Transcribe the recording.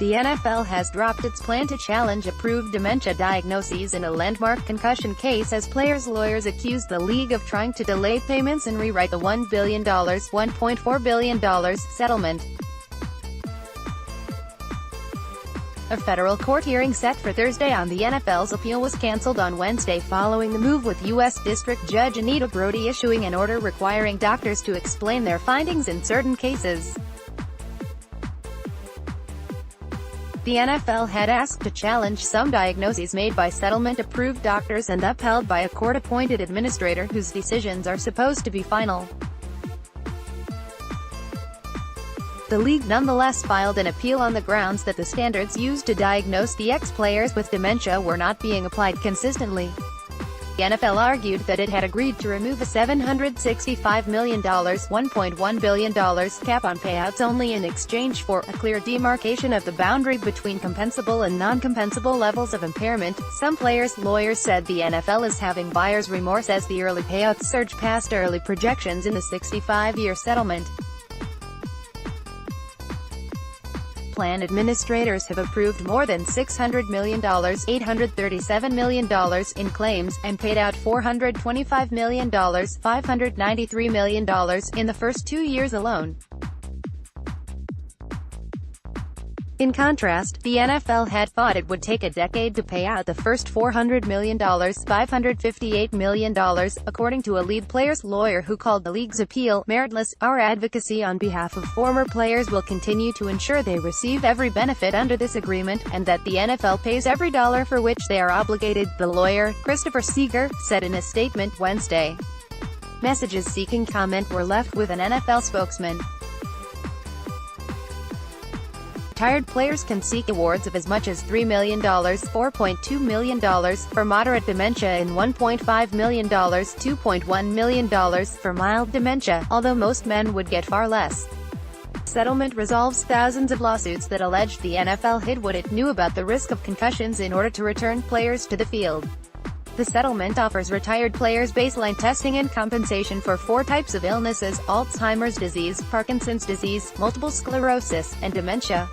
The NFL has dropped its plan to challenge approved dementia diagnoses in a landmark concussion case as players' lawyers accuse the league of trying to delay payments and rewrite the $1 billion, $1.4 billion settlement. A federal court hearing set for Thursday on the NFL's appeal was canceled on Wednesday following the move, with U.S. District Judge Anita Brody issuing an order requiring doctors to explain their findings in certain cases. The NFL had asked to challenge some diagnoses made by settlement-approved doctors and upheld by a court-appointed administrator whose decisions are supposed to be final. The league nonetheless filed an appeal on the grounds that the standards used to diagnose the ex-players with dementia were not being applied consistently. The NFL argued that it had agreed to remove a $765 million, $1.1 billion cap on payouts only in exchange for a clear demarcation of the boundary between compensable and non-compensable levels of impairment. Some players' lawyers said the NFL is having buyer's remorse as the early payouts surge past early projections in the 65-year settlement. Plan administrators have approved more than $600 million, $837 million in claims, and paid out $425 million, $593 million in the first 2 years alone. In contrast, the NFL had thought it would take a decade to pay out the first $400 million, $558 million, according to a lead player's lawyer who called the league's appeal meritless. "Our advocacy on behalf of former players will continue to ensure they receive every benefit under this agreement, and that the NFL pays every dollar for which they are obligated," the lawyer, Christopher Seeger, said in a statement Wednesday. Messages seeking comment were left with an NFL spokesman. Retired players can seek awards of as much as $3 million, $4.2 million for moderate dementia and $1.5 million, $2.1 million for mild dementia, although most men would get far less. Settlement resolves thousands of lawsuits that alleged the NFL hid what it knew about the risk of concussions in order to return players to the field. The settlement offers retired players baseline testing and compensation for 4 types of illnesses: Alzheimer's disease, Parkinson's disease, multiple sclerosis, and dementia.